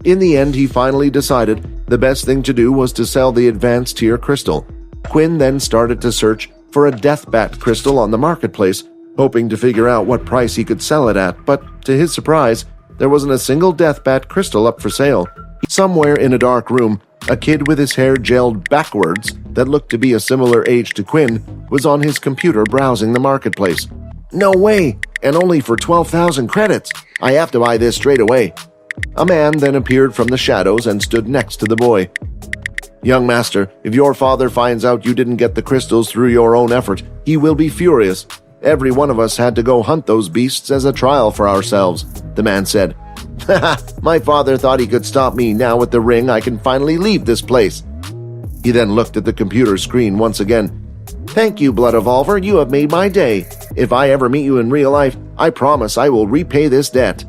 In the end, he finally decided the best thing to do was to sell the advanced tier crystal. Quinn then started to search for a death bat crystal on the marketplace, hoping to figure out what price he could sell it at, but to his surprise, there wasn't a single death bat crystal up for sale. Somewhere in a dark room, a kid with his hair gelled backwards that looked to be a similar age to Quinn was on his computer browsing the marketplace. "No way! And only for 12,000 credits! I have to buy this straight away." A man then appeared from the shadows and stood next to the boy. "Young master, if your father finds out you didn't get the crystals through your own effort, he will be furious. Every one of us had to go hunt those beasts as a trial for ourselves," the man said. "Haha, my father thought he could stop me. Now with the ring, I can finally leave this place." He then looked at the computer screen once again. "Thank you, Blood Evolver, you have made my day. If I ever meet you in real life, I promise I will repay this debt."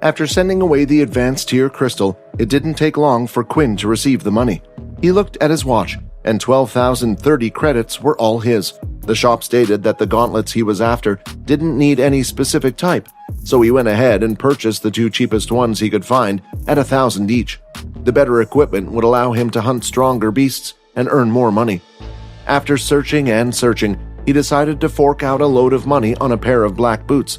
After sending away the advanced tier crystal, it didn't take long for Quinn to receive the money. He looked at his watch, and 12,030 credits were all his. The shop stated that the gauntlets he was after didn't need any specific type, so he went ahead and purchased the two cheapest ones he could find at 1,000 each. The better equipment would allow him to hunt stronger beasts and earn more money. After searching and searching, he decided to fork out a load of money on a pair of black boots.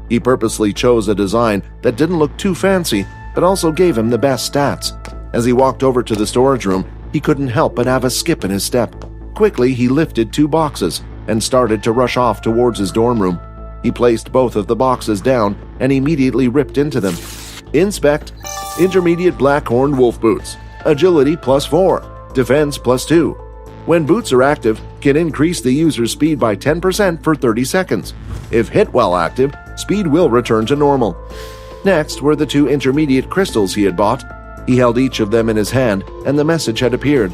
He purposely chose a design that didn't look too fancy, but also gave him the best stats. As he walked over to the storage room, he couldn't help but have a skip in his step. Quickly, he lifted 2 boxes and started to rush off towards his dorm room. He placed both of the boxes down and immediately ripped into them. Inspect. Intermediate black-horned wolf boots. Agility +4. Defense +2. When boots are active, can increase the user's speed by 10% for 30 seconds. If hit while active, speed will return to normal. Next were the 2 intermediate crystals he had bought. He held each of them in his hand, and the message had appeared.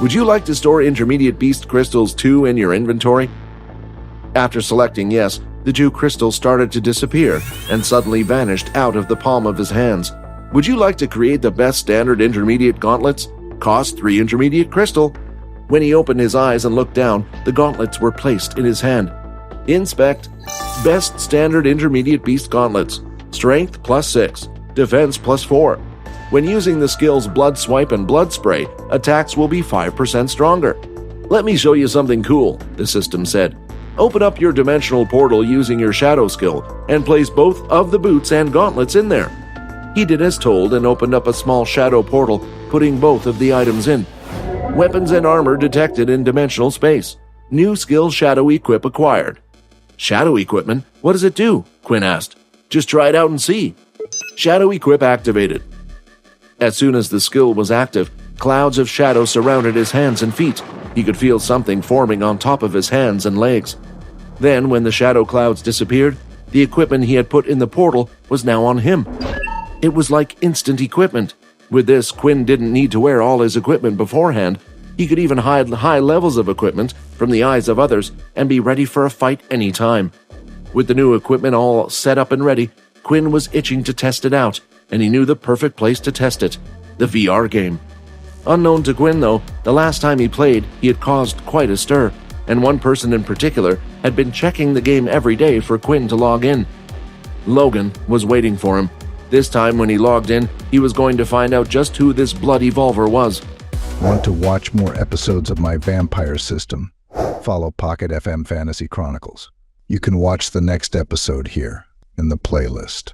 "Would you like to store intermediate beast crystals 2 in your inventory?" After selecting yes, the 2 crystals started to disappear and suddenly vanished out of the palm of his hands. "Would you like to create the best standard intermediate gauntlets? Cost 3 intermediate crystal." When he opened his eyes and looked down, the gauntlets were placed in his hand. Inspect. Best standard intermediate beast gauntlets. Strength +6. Defense +4. When using the skills Blood Swipe and Blood Spray, attacks will be 5% stronger. "Let me show you something cool," the system said. "Open up your dimensional portal using your shadow skill and place both of the boots and gauntlets in there." He did as told and opened up a small shadow portal, putting both of the items in. Weapons and armor detected in dimensional space. New skill Shadow Equip acquired. "Shadow equipment? What does it do?" Quinn asked. "Just try it out and see." Shadow Equip activated. As soon as the skill was active, clouds of shadow surrounded his hands and feet. He could feel something forming on top of his hands and legs. Then, when the shadow clouds disappeared, the equipment he had put in the portal was now on him. It was like instant equipment. With this, Quinn didn't need to wear all his equipment beforehand. He could even hide high levels of equipment from the eyes of others and be ready for a fight anytime. With the new equipment all set up and ready, Quinn was itching to test it out, and he knew the perfect place to test it: the VR game. Unknown to Quinn, though, the last time he played, he had caused quite a stir, and one person in particular had been checking the game every day for Quinn to log in. Logan was waiting for him. This time when he logged in, he was going to find out just who this Blood Evolver was. Want to watch more episodes of my vampire system? Follow Pocket FM Fantasy Chronicles. You can watch the next episode here in the playlist.